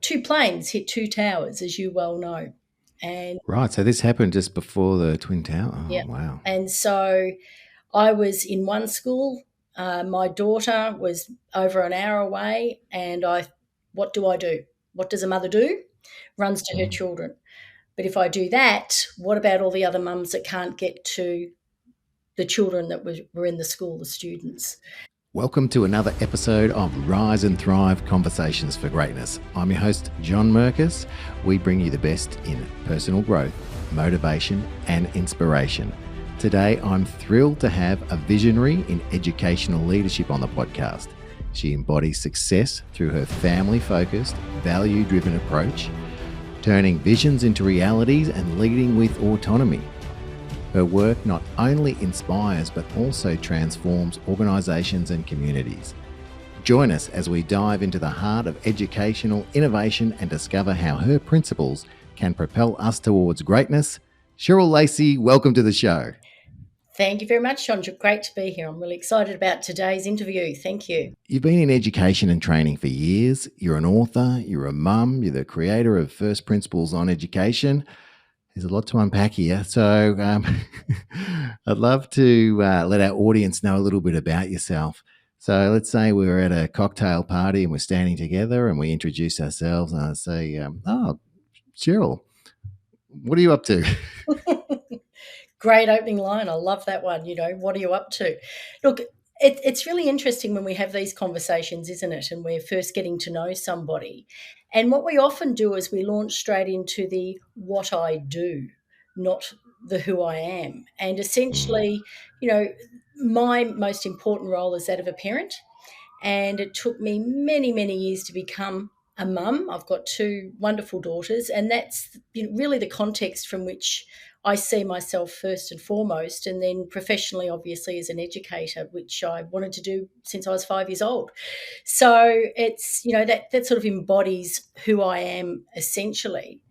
two planes hit two towers, as you well know. And Right. So this happened just before the Twin Tower. Oh, yeah, wow. and so I was in one school. My daughter was over an hour away, and what do I do? What does a mother do? Runs to her Mm. children. But if I do that, what about all the other mums that can't get to the children that were in the school, the students? Welcome to another episode of Rise and Thrive Conversations for Greatness. I'm your host, John Merkus. We bring you the best in personal growth, motivation, and inspiration. Today, I'm thrilled to have a visionary in educational leadership on the podcast. She embodies success through her family-focused, value-driven approach, turning visions into realities and leading with autonomy. Her work not only inspires but also transforms organisations and communities. Join us as we dive into the heart of educational innovation and discover how her principles can propel us towards greatness. Cheryl Lacey, welcome to the show. Thank you very much, John. Great to be here. I'm really excited about today's interview. Thank you. You've been in education and training for years. You're an author, you're a mum, you're the creator of First Principles on Education. There's a lot to unpack here. So I'd love to let our audience know a little bit about yourself. So let's say we were at a cocktail party and we're standing together and we introduce ourselves and I say, oh, Cheryl, what are you up to? Great opening line. I love that one. What are you up to? Look, it's really interesting when we have these conversations, isn't it? And we're first getting to know somebody. And what we often do is we launch straight into the what I do, not the who I am. And essentially, my most important role is that of a parent. And it took me many, many years to become a mum. I've got two wonderful daughters, and that's really the context from which I see myself first and foremost, and then professionally, obviously, as an educator, which I wanted to do since I was 5 years old. So it's, that sort of embodies who I am essentially.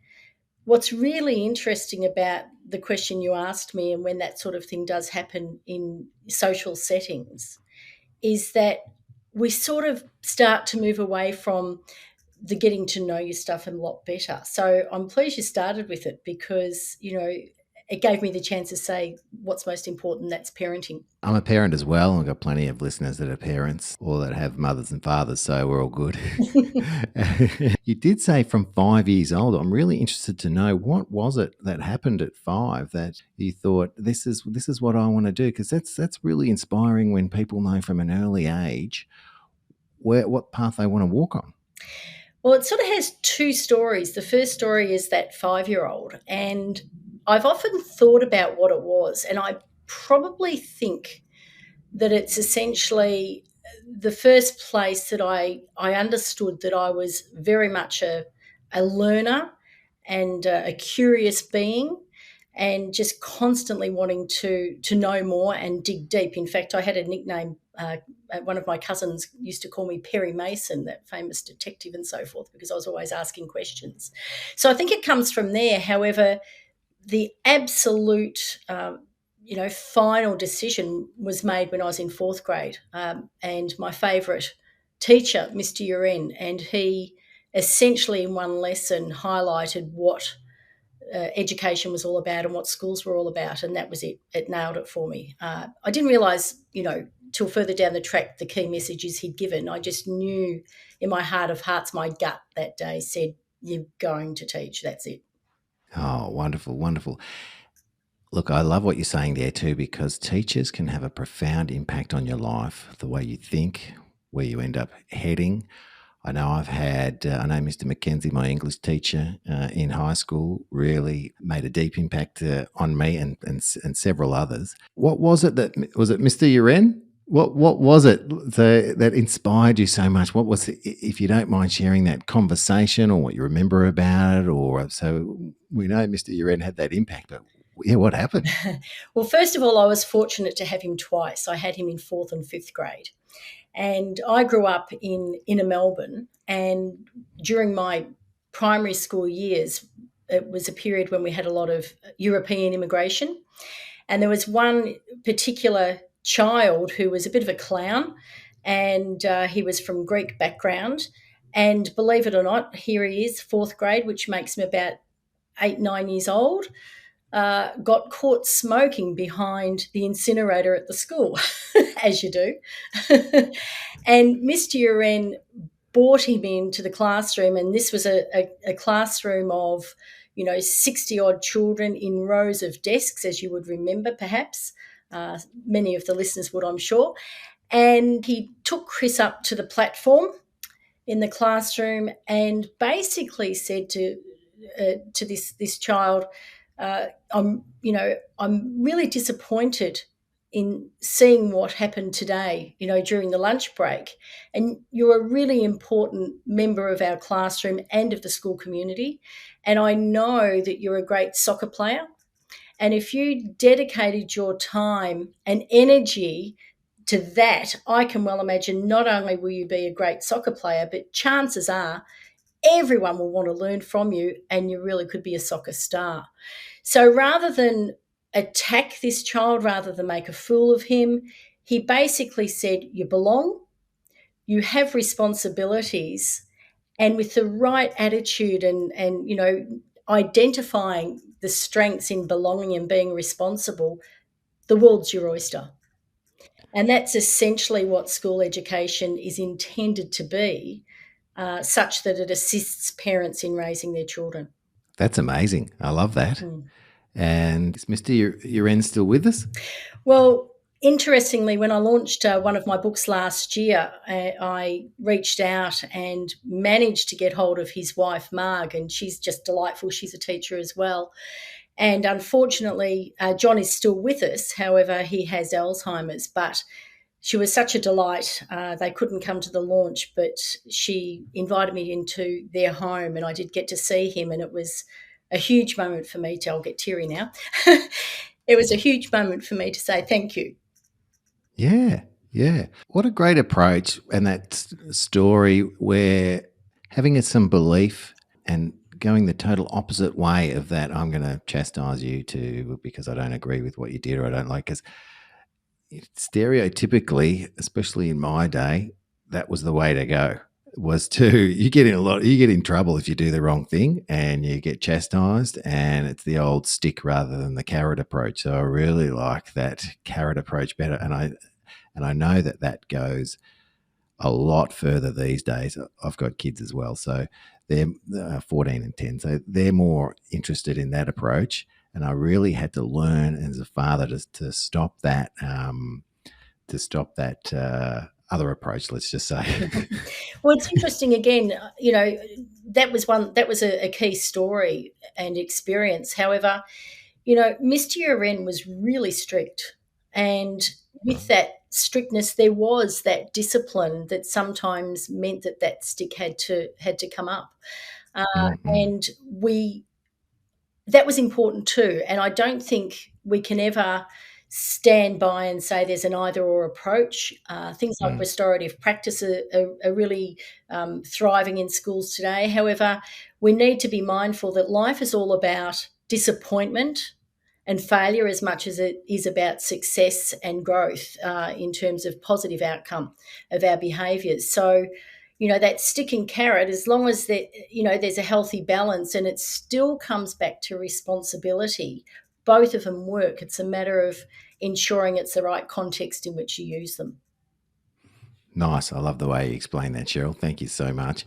What's really interesting about the question you asked me and when that sort of thing does happen in social settings is that we sort of start to move away from the getting to know your stuff a lot better. So I'm pleased you started with it because, it gave me the chance to say what's most important, that's parenting. I'm a parent as well. I've got plenty of listeners that are parents or that have mothers and fathers, so we're all good. You did say from 5 years old. I'm really interested to know what was it that happened at 5 that you thought this is what I want to do, because that's really inspiring when people know from an early age what path they want to walk on. Well, it sort of has two stories. The first story is that 5-year-old, and I've often thought about what it was, and I probably think that it's essentially the first place that I understood that I was very much a learner and a curious being, and just constantly wanting to know more and dig deep. In fact, I had a nickname. One of my cousins used to call me Perry Mason, that famous detective and so forth, because I was always asking questions. So I think it comes from there. However, the absolute final decision was made when I was in 4th grade, and my favourite teacher, Mr. Uren, and he essentially in one lesson highlighted what education was all about and what schools were all about, and that was it. It nailed it for me. I didn't realise, till further down the track, the key messages he'd given. I just knew in my heart of hearts, my gut that day said, you're going to teach, that's it. Oh, wonderful, wonderful. Look, I love what you're saying there too, because teachers can have a profound impact on your life, the way you think, where you end up heading. I know Mr. Mackenzie, my English teacher in high school, really made a deep impact on me and several others. What was it was it Mr. Uren? What was it that inspired you so much? What was it, if you don't mind sharing that conversation or what you remember about it? Or so we know Mr. Uren had that impact, but yeah, what happened? Well, first of all, I was fortunate to have him twice. I had him in 4th and 5th grade. And I grew up in inner Melbourne, and during my primary school years, it was a period when we had a lot of European immigration. And there was one particular child who was a bit of a clown, and he was from Greek background. And believe it or not, here he is, fourth grade, which makes him about 8, 9 years old, got caught smoking behind the incinerator at the school, as you do. And Mr. Uren brought him into the classroom, and this was a classroom of 60 odd children in rows of desks, as you would remember, perhaps. Many of the listeners would, I'm sure. And he took Chris up to the platform in the classroom and basically said to this child, I'm really disappointed in seeing what happened today, during the lunch break. And you're a really important member of our classroom and of the school community. And I know that you're a great soccer player. And if you dedicated your time and energy to that, I can well imagine not only will you be a great soccer player, but chances are everyone will want to learn from you and you really could be a soccer star. So rather than attack this child, rather than make a fool of him, he basically said, you belong, you have responsibilities, and with the right attitude and identifying the strengths in belonging and being responsible, the world's your oyster. And that's essentially what school education is intended to be, such that it assists parents in raising their children. That's amazing. I love that. Mm. And is Mr. Uren still with us? Well, interestingly, when I launched one of my books last year, I reached out and managed to get hold of his wife, Marg, and she's just delightful. She's a teacher as well. And unfortunately, John is still with us. However, he has Alzheimer's, but she was such a delight. They couldn't come to the launch, but she invited me into their home and I did get to see him. And it was a huge moment for me to, I'll get teary now. It was a huge moment for me to say thank you. Yeah, yeah. What a great approach. And that story where having some belief and going the total opposite way of that, I'm going to chastise you because I don't agree with what you did or I don't like, because stereotypically, especially in my day, that was the way to go. Was to you get in trouble if you do the wrong thing and you get chastised, and it's the old stick rather than the carrot approach. So I really like that carrot approach better, and I know that goes a lot further these days. I've got kids as well, so they're 14 and 10, so they're more interested in that approach. And I really had to learn as a father to stop that. Other approach, let's just say. Well, it's interesting again, that was a key story and experience. However, Mr. Uren was really strict. And with that strictness, there was that discipline that sometimes meant that stick had to come up. And that was important too. And I don't think we can ever stand by and say there's an either or approach. Things like restorative practice are really thriving in schools today. However, we need to be mindful that life is all about disappointment and failure as much as it is about success and growth in terms of positive outcome of our behaviours. So, that stick and carrot, as long as there's a healthy balance and it still comes back to responsibility, both of them work. It's a matter of ensuring it's the right context in which you use them. Nice. I love the way you explain that, Cheryl. Thank you so much.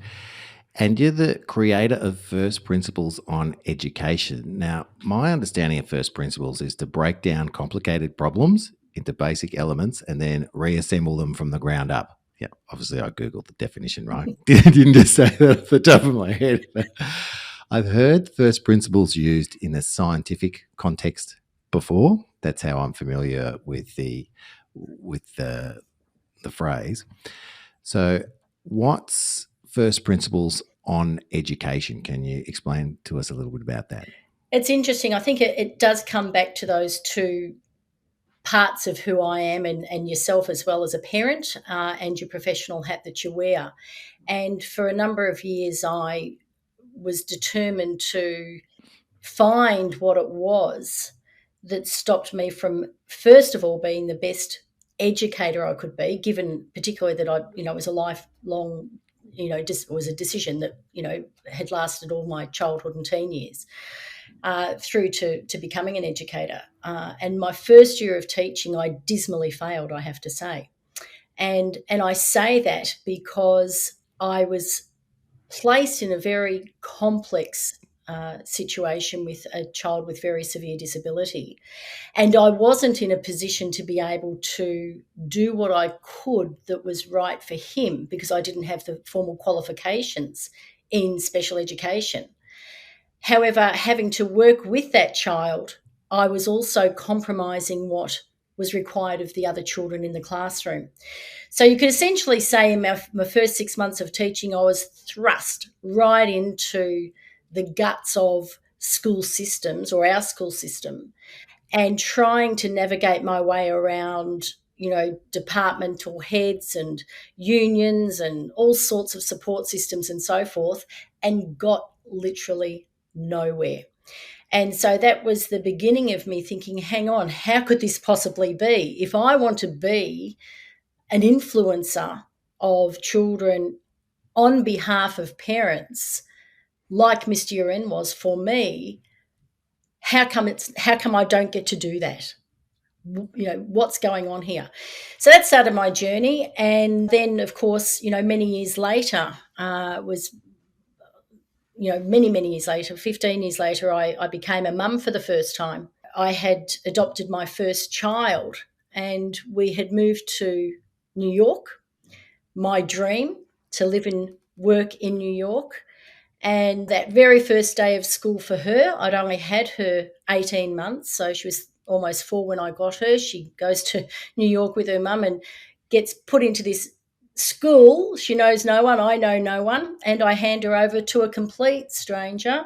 And you're the creator of First Principles on Education. Now, my understanding of First Principles is to break down complicated problems into basic elements and then reassemble them from the ground up. Yeah, obviously I Googled the definition, right? Didn't just say that off the top of my head. I've heard First Principles used in a scientific context before. That's how I'm familiar with the phrase. So what's First Principles on Education? Can you explain to us a little bit about that? It's interesting. I think it does come back to those two parts of who I am and yourself as well as a parent and your professional hat that you wear. And for a number of years, I was determined to find what it was that stopped me from, first of all, being the best educator I could be, given particularly that I was a lifelong was a decision that, had lasted all my childhood and teen years, through to becoming an educator. And my first year of teaching, I dismally failed, I have to say. And I say that because I was placed in a very complex situation with a child with very severe disability. And I wasn't in a position to be able to do what I could that was right for him because I didn't have the formal qualifications in special education. However, having to work with that child, I was also compromising what was required of the other children in the classroom. So you could essentially say in my first 6 months of teaching, I was thrust right into the guts of school systems or our school system and trying to navigate my way around, departmental heads and unions and all sorts of support systems and so forth, and got literally nowhere. And so that was the beginning of me thinking, hang on, how could this possibly be? If I want to be an influencer of children on behalf of parents, like Mr. Uren was for me, how come I don't get to do that? What's going on here? So that started my journey. And then, of course, many years later, many years later, 15 years later, I became a mum for the first time. I had adopted my first child and we had moved to New York, my dream to live and work in New York. And that very first day of school for her, I'd only had her 18 months, so she was almost 4 when I got her. She goes to New York with her mum and gets put into this school. She knows no one, I know no one, and I hand her over to a complete stranger.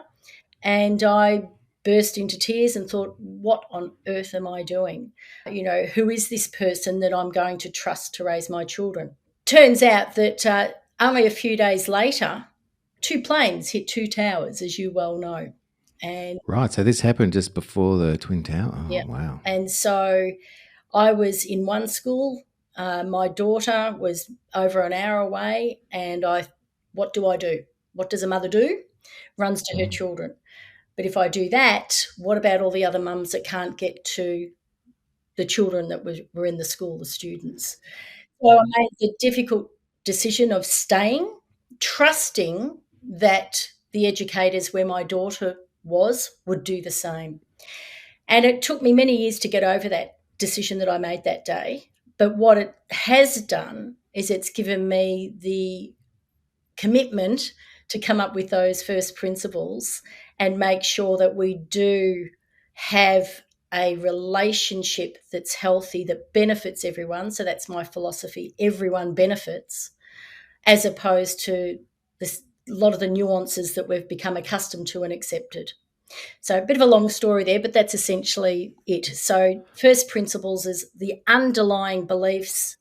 And I burst into tears and thought, what on earth am I doing? Who is this person that I'm going to trust to raise my children? Turns out that only a few days later, 2 planes hit 2 towers, as you well know. And Right. So this happened just before the Twin Tower. Oh, yeah. wow. And so I was in one school. My daughter was over an hour away. And what do I do? What does a mother do? Runs to her children. But if I do that, what about all the other mums that can't get to the children that were in the school, the students? So I made the difficult decision of staying, trusting that the educators where my daughter was would do the same. And it took me many years to get over that decision that I made that day. But what it has done is it's given me the commitment to come up with those first principles and make sure that we do have a relationship that's healthy, that benefits everyone. So that's my philosophy. Everyone benefits, as opposed to a lot of the nuances that we've become accustomed to and accepted. So a bit of a long story there, but that's essentially it. So first principles is the underlying beliefs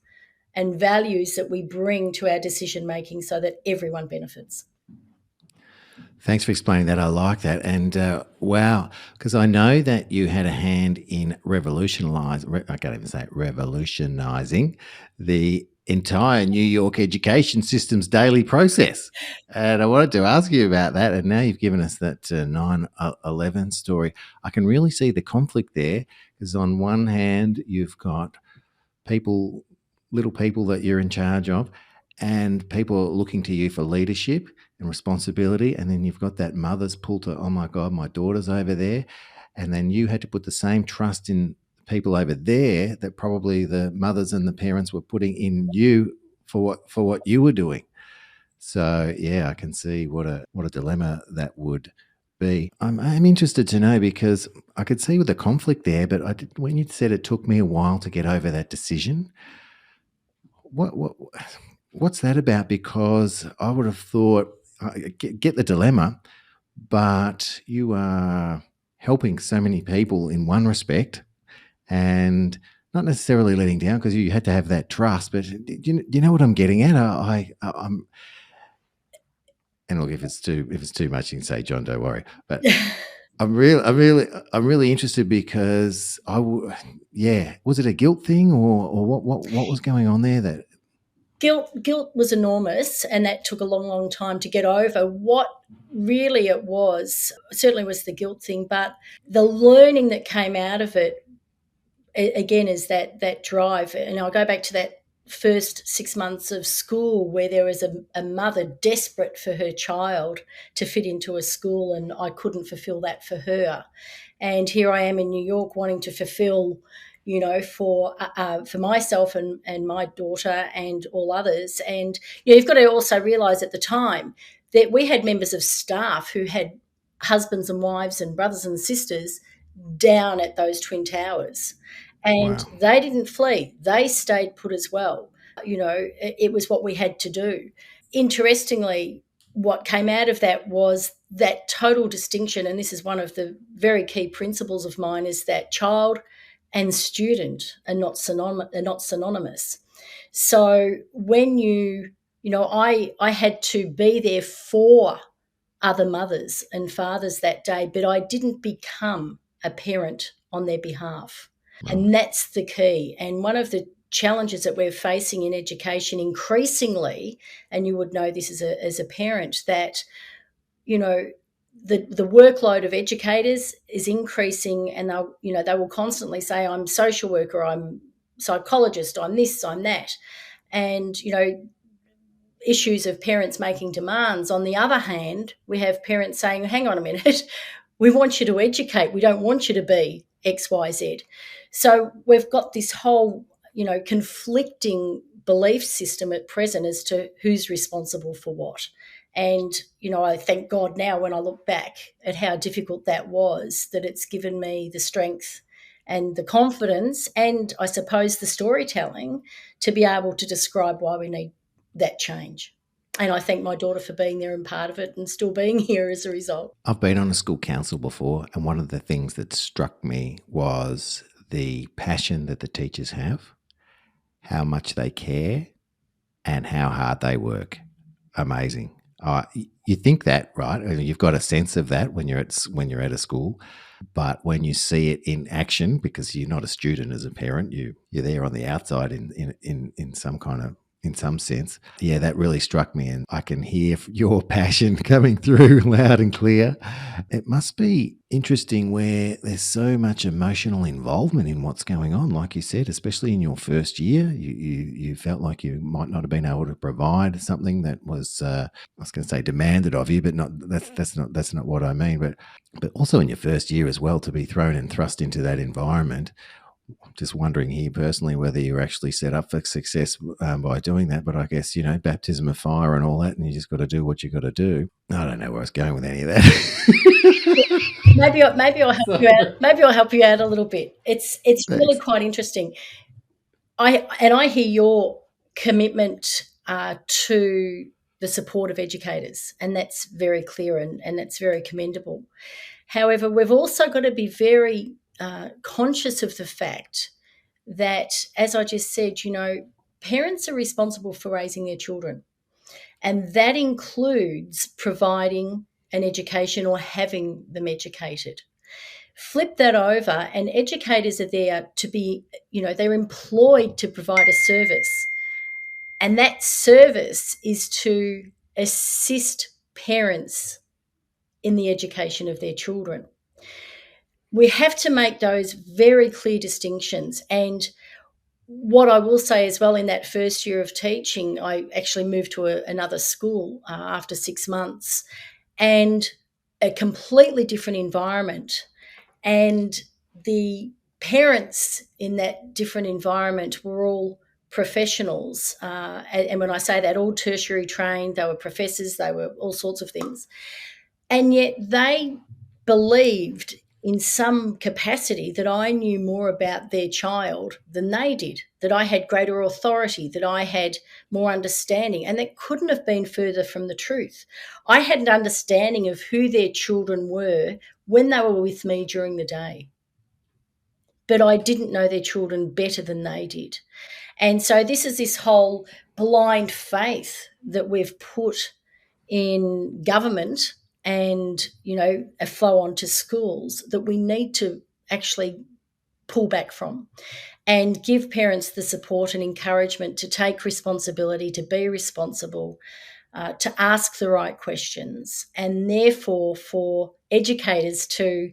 and values that we bring to our decision making so that everyone benefits. Thanks for explaining that. I like that. And wow, because I know that you had a hand in I can't even say it, revolutionizing the entire New York education system's daily process. And I wanted to ask you about that. And now you've given us that 9/11 story. I can really see the conflict there because on one hand, you've got little people that you're in charge of, and people looking to you for leadership and responsibility. And then you've got that mother's pull to, oh my God, my daughter's over there. And then you had to put the same trust in people over there that probably the mothers and the parents were putting in you for what you were doing. So yeah, I can see what a dilemma that would be. I'm interested to know because I could see with the conflict there, but when you said it took me a while to get over that decision, what's that about? Because I would have thought, I get the dilemma, but you are helping so many people in one respect and not necessarily letting down because you had to have that trust. But do you know what I'm getting at? I'm and look, if it's too much, you can say, John, don't worry. But I'm really interested because was it a guilt thing or what was going on there that? guilt was enormous, and that took a long, long time to get over. What really it was, certainly was the guilt thing, but the learning that came out of it, again, is that drive. And I'll go back to that first 6 months of school where there was a mother desperate for her child to fit into a school, and I couldn't fulfill that for her. And here I am in New York wanting to fulfill, for myself and my daughter and all others. And you've got to also realise at the time that we had members of staff who had husbands and wives and brothers and sisters down at those Twin Towers. And Wow. they didn't flee, they stayed put as well. It was what we had to do. Interestingly, what came out of that was that total distinction, and this is one of the very key principles of mine, is that child and student are not synonymous. So when I had to be there for other mothers and fathers that day, but I didn't become a parent on their behalf. Right. And that's the key. And one of the challenges that we're facing in education increasingly, and you would know this as a parent, that, the workload of educators is increasing, and they will constantly say, I'm social worker, I'm psychologist, I'm this, I'm that. And, issues of parents making demands. On the other hand, we have parents saying, hang on a minute, we want you to educate. We don't want you to be X, Y, Z. So we've got this whole, conflicting belief system at present as to who's responsible for what. And, I thank God now when I look back at how difficult that was, that it's given me the strength and the confidence and, I suppose, the storytelling to be able to describe why we need that change. And I thank my daughter for being there and part of it and still being here as a result. I've been on a school council before, and one of the things that struck me was the passion that the teachers have, how much they care, and how hard they work. Amazing. You think that, right? I mean, you've got a sense of that when you're at a school, but when you see it in action, because you're not a student as a parent, you're there on the outside in some sense. Yeah, that really struck me, and I can hear your passion coming through loud and clear. It must be interesting where there's so much emotional involvement in what's going on, like you said, especially in your first year. You felt like you might not have been able to provide something that was, I was going to say demanded of you, but that's not what I mean. But also in your first year as well, to be thrown and thrust into that environment. Just wondering here personally whether you're actually set up for success by doing that. But I guess, baptism of fire and all that, and you just got to do what you got to do. I don't know where I was going with any of that. Maybe I'll help you out. Maybe I'll help you out a little bit. It's really Thanks. quite interesting. I hear your commitment to the support of educators, and that's very clear and that's very commendable. However, we've also got to be very conscious of the fact that, as I just said, parents are responsible for raising their children. And that includes providing an education or having them educated. Flip that over, and educators are there to be, they're employed to provide a service. And that service is to assist parents in the education of their children. We have to make those very clear distinctions. And what I will say as well, in that first year of teaching, I actually moved to another school after 6 months, and a completely different environment. And the parents in that different environment were all professionals. And when I say that, all tertiary trained, they were professors, they were all sorts of things. And yet they believed in some capacity that I knew more about their child than they did, that I had greater authority, that I had more understanding. And that couldn't have been further from the truth. I had an understanding of who their children were when they were with me during the day, but I didn't know their children better than they did. And so this is this whole blind faith that we've put in government and, a flow on to schools, that we need to actually pull back from, and give parents the support and encouragement to take responsibility, to be responsible, to ask the right questions, and therefore for educators to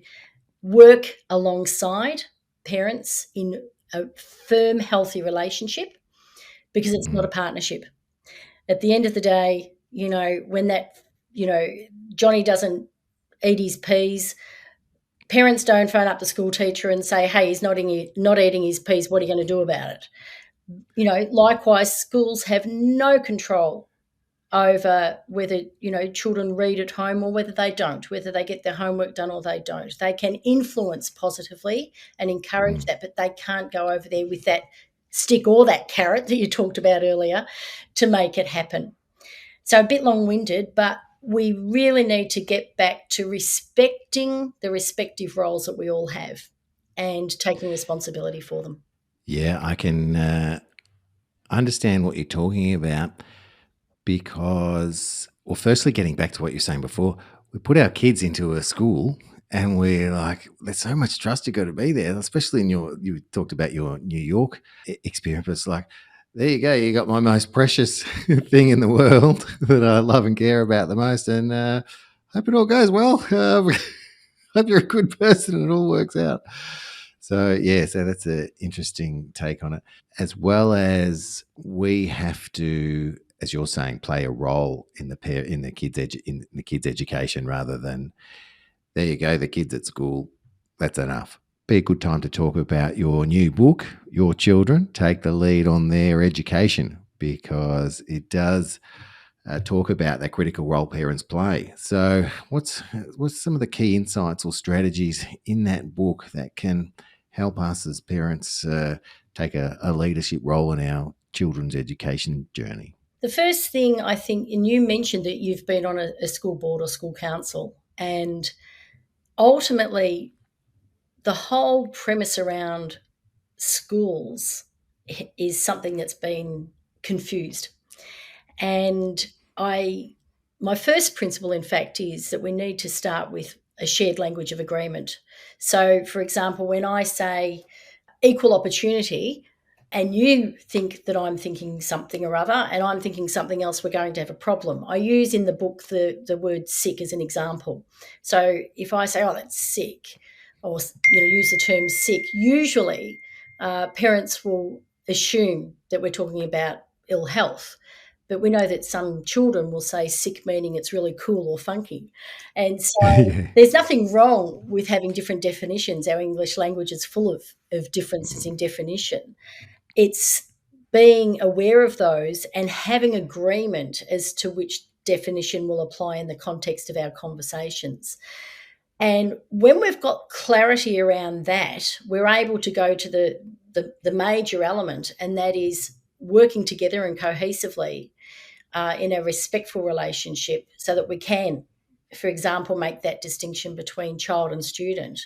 work alongside parents in a firm, healthy relationship, because it's not a partnership. At the end of the day, when Johnny doesn't eat his peas, parents don't phone up the school teacher and say, hey, he's not eating his peas, what are you going to do about it? Likewise, schools have no control over whether, children read at home or whether they don't, whether they get their homework done or they don't. They can influence positively and encourage that, but they can't go over there with that stick or that carrot that you talked about earlier to make it happen. So a bit long-winded, but we really need to get back to respecting the respective roles that we all have and taking responsibility for them. Yeah, I can understand what you're talking about because, well, firstly, getting back to what you're saying before, we put our kids into a school and we're like, there's so much trust you got to be there, especially you talked about your New York experience. It's like, there you go, you got my most precious thing in the world that I love and care about the most, and hope it all goes well. Hope you're a good person and it all works out. So that's an interesting take on it. As well as we have to, as you're saying, play a role in the kids' education, rather than, there you go, the kids at school, that's enough. Be a good time to talk about your new book, Your Children Take the Lead on Their Education, because it does talk about that critical role parents play. So what's some of the key insights or strategies in that book that can help us as parents take a leadership role in our children's education journey? The first thing, I think, and you mentioned that you've been on a school board or school council, and ultimately the whole premise around schools is something that's been confused. And my first principle, in fact, is that we need to start with a shared language of agreement. So, for example, when I say equal opportunity, and you think that I'm thinking something or other, and I'm thinking something else, we're going to have a problem. I use in the book the word sick as an example. So if I say, oh, that's sick, or use the term sick, usually parents will assume that we're talking about ill health. But we know that some children will say sick meaning it's really cool or funky. And so Yeah. there's nothing wrong with having different definitions. Our English language is full of differences in definition. It's being aware of those and having agreement as to which definition will apply in the context of our conversations. And when we've got clarity around that, we're able to go to the major element, and that is working together and cohesively in a respectful relationship so that we can, for example, make that distinction between child and student.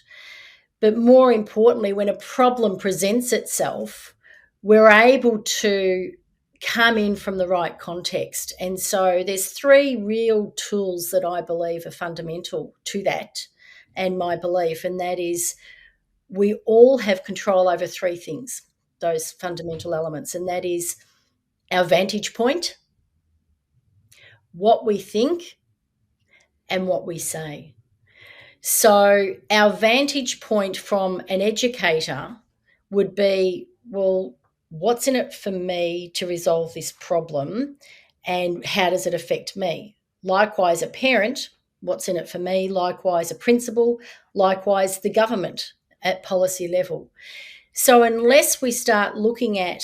But more importantly, when a problem presents itself, we're able to come in from the right context. And so there's three real tools that I believe are fundamental to that and my belief, and that is we all have control over three things, those fundamental elements, and that is our vantage point, what we think, and what we say. So our vantage point from an educator would be, well, what's in it for me to resolve this problem, and how does it affect me? Likewise, a parent, what's in it for me? Likewise, a principal, likewise, the government at policy level. So unless we start looking at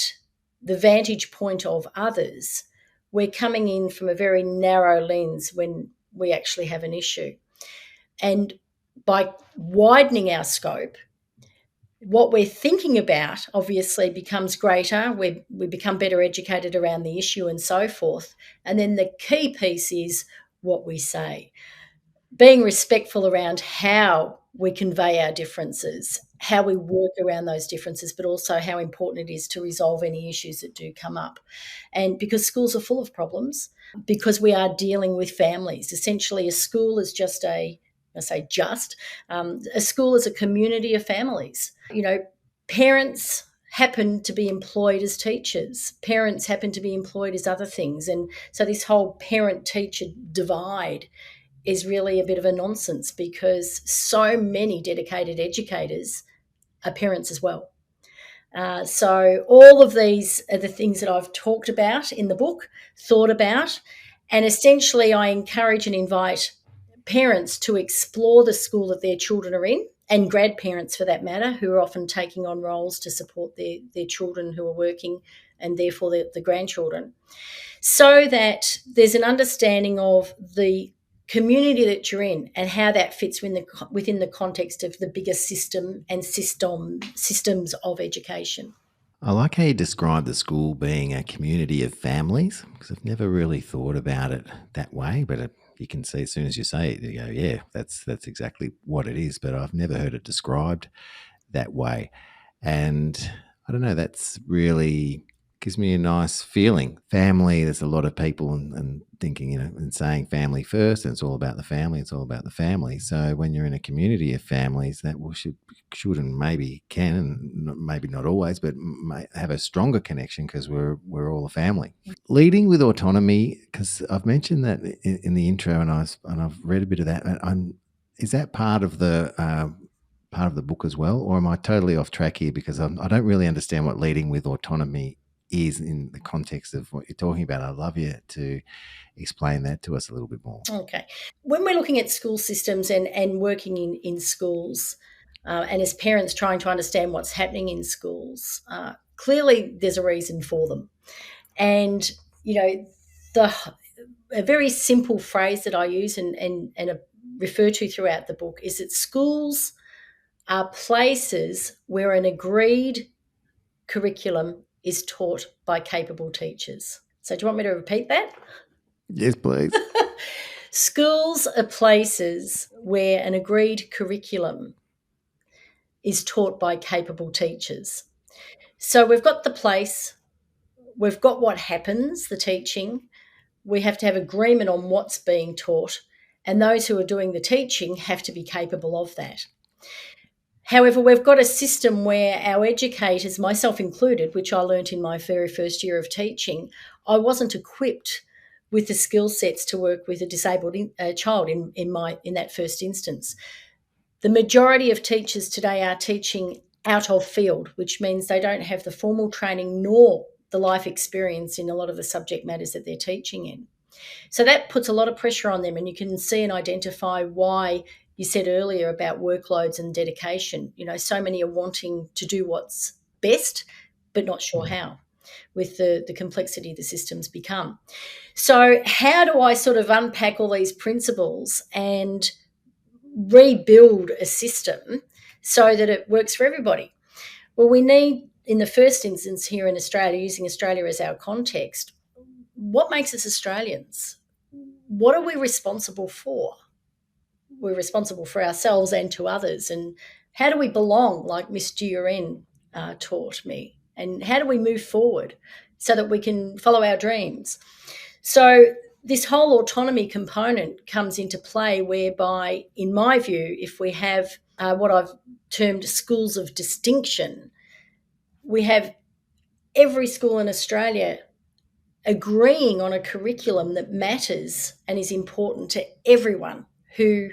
the vantage point of others, we're coming in from a very narrow lens when we actually have an issue. And by widening our scope, what we're thinking about obviously becomes greater. We become better educated around the issue and so forth. And then the key piece is what we say. Being respectful around how we convey our differences, how we work around those differences, but also how important it is to resolve any issues that do come up. And because schools are full of problems, because we are dealing with families. Essentially, a school is a school is a community of families. Parents happen to be employed as teachers. Parents happen to be employed as other things. And so this whole parent-teacher divide is really a bit of a nonsense, because so many dedicated educators are parents as well. So all of these are the things that I've talked about in the book, thought about, and essentially I encourage and invite parents to explore the school that their children are in, and grandparents for that matter, who are often taking on roles to support their children who are working, and therefore the grandchildren, so that there's an understanding of the community that you're in and how that fits within the context of the bigger system and systems of education. I like how you describe the school being a community of families, because I've never really thought about it that way. But you can see as soon as you say it, you go, "Yeah, that's exactly what it is." But I've never heard it described that way, and I don't know. That's really gives me a nice feeling. Family. There's a lot of people and thinking, and saying family first, and it's all about the family. It's all about the family. So when you're in a community of families, that should and maybe can, and maybe not always, but may have a stronger connection because we're all a family. Leading with autonomy, because I've mentioned that in the intro, and I've read a bit of that. Is that part of the book as well, or am I totally off track here? Because I don't really understand what leading with autonomy is in the context of what you're talking about. I'd love you to explain that to us a little bit more. Okay. When we're looking at school systems and working in schools, and as parents trying to understand what's happening in schools, clearly there's a reason for them. And, the a very simple phrase that I use and refer to throughout the book is that schools are places where an agreed curriculum is taught by capable teachers. So do you want me to repeat that? Yes, please. Schools are places where an agreed curriculum is taught by capable teachers. So we've got the place, we've got what happens, the teaching, we have to have agreement on what's being taught, and those who are doing the teaching have to be capable of that. However, we've got a system where our educators, myself included, which I learnt in my very first year of teaching, I wasn't equipped with the skill sets to work with a disabled child in that first instance. The majority of teachers today are teaching out of field, which means they don't have the formal training nor the life experience in a lot of the subject matters that they're teaching in. So that puts a lot of pressure on them, and you can see and identify why you said earlier about workloads and dedication. So many are wanting to do what's best, but not sure how, with the complexity the systems become. So how do I sort of unpack all these principles and rebuild a system so that it works for everybody? Well, we need, in the first instance here in Australia, using Australia as our context, what makes us Australians? What are we responsible for? We're responsible for ourselves and to others. And how do we belong, like Miss Duren taught me? And how do we move forward so that we can follow our dreams? So this whole autonomy component comes into play, whereby, in my view, if we have what I've termed schools of distinction, we have every school in Australia agreeing on a curriculum that matters and is important to everyone who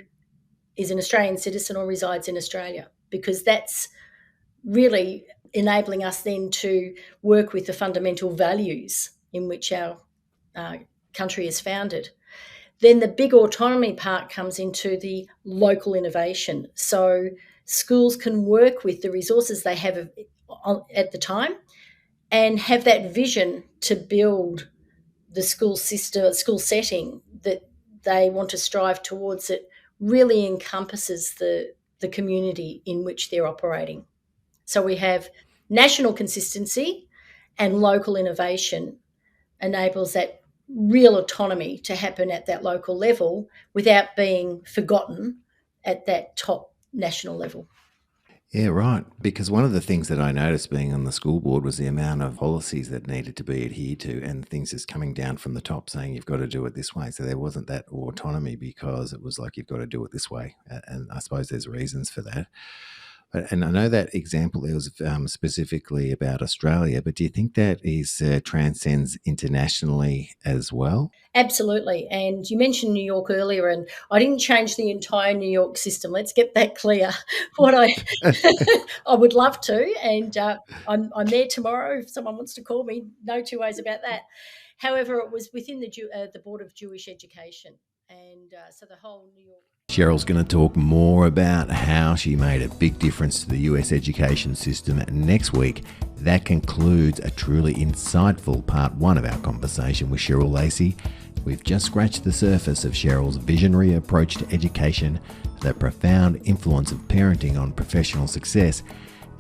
is an Australian citizen or resides in Australia, because that's really enabling us then to work with the fundamental values in which our country is founded. Then the big autonomy part comes into the local innovation. So schools can work with the resources they have at the time and have that vision to build the school system, school setting that they want to strive towards, that really encompasses the community in which they're operating. So we have national consistency, and local innovation enables that real autonomy to happen at that local level without being forgotten at that top national level. Yeah, right. Because one of the things that I noticed being on the school board was the amount of policies that needed to be adhered to, and things just coming down from the top saying you've got to do it this way. So there wasn't that autonomy because it was like you've got to do it this way. And I suppose there's reasons for that. And I know that example there was specifically about Australia, but do you think that transcends internationally as well? Absolutely. And you mentioned New York earlier, and I didn't change the entire New York system. Let's get that clear. What I I would love to, and I'm there tomorrow. If someone wants to call me, no two ways about that. However, it was within the Board of Jewish Education, and so the whole New York. Cheryl's going to talk more about how she made a big difference to the US education system next week. That concludes a truly insightful part one of our conversation with Cheryl Lacey. We've just scratched the surface of Cheryl's visionary approach to education, the profound influence of parenting on professional success,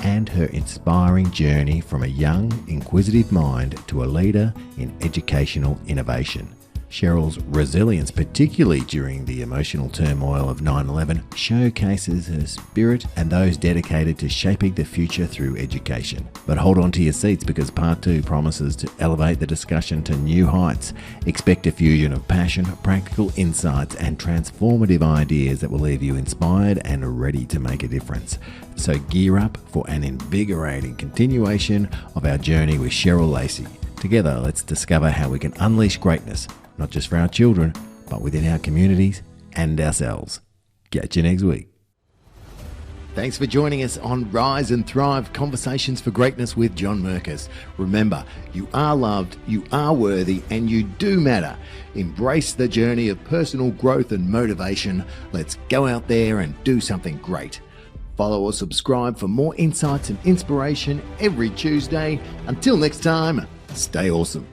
and her inspiring journey from a young, inquisitive mind to a leader in educational innovation. Cheryl's resilience, particularly during the emotional turmoil of 9/11, showcases her spirit and those dedicated to shaping the future through education. But hold on to your seats, because part two promises to elevate the discussion to new heights. Expect a fusion of passion, practical insights, and transformative ideas that will leave you inspired and ready to make a difference. So gear up for an invigorating continuation of our journey with Cheryl Lacey. Together, let's discover how we can unleash greatness, not just for our children, but within our communities and ourselves. Catch you next week. Thanks for joining us on Rise and Thrive, Conversations for Greatness with John Merkus. Remember, you are loved, you are worthy, and you do matter. Embrace the journey of personal growth and motivation. Let's go out there and do something great. Follow or subscribe for more insights and inspiration every Tuesday. Until next time, stay awesome.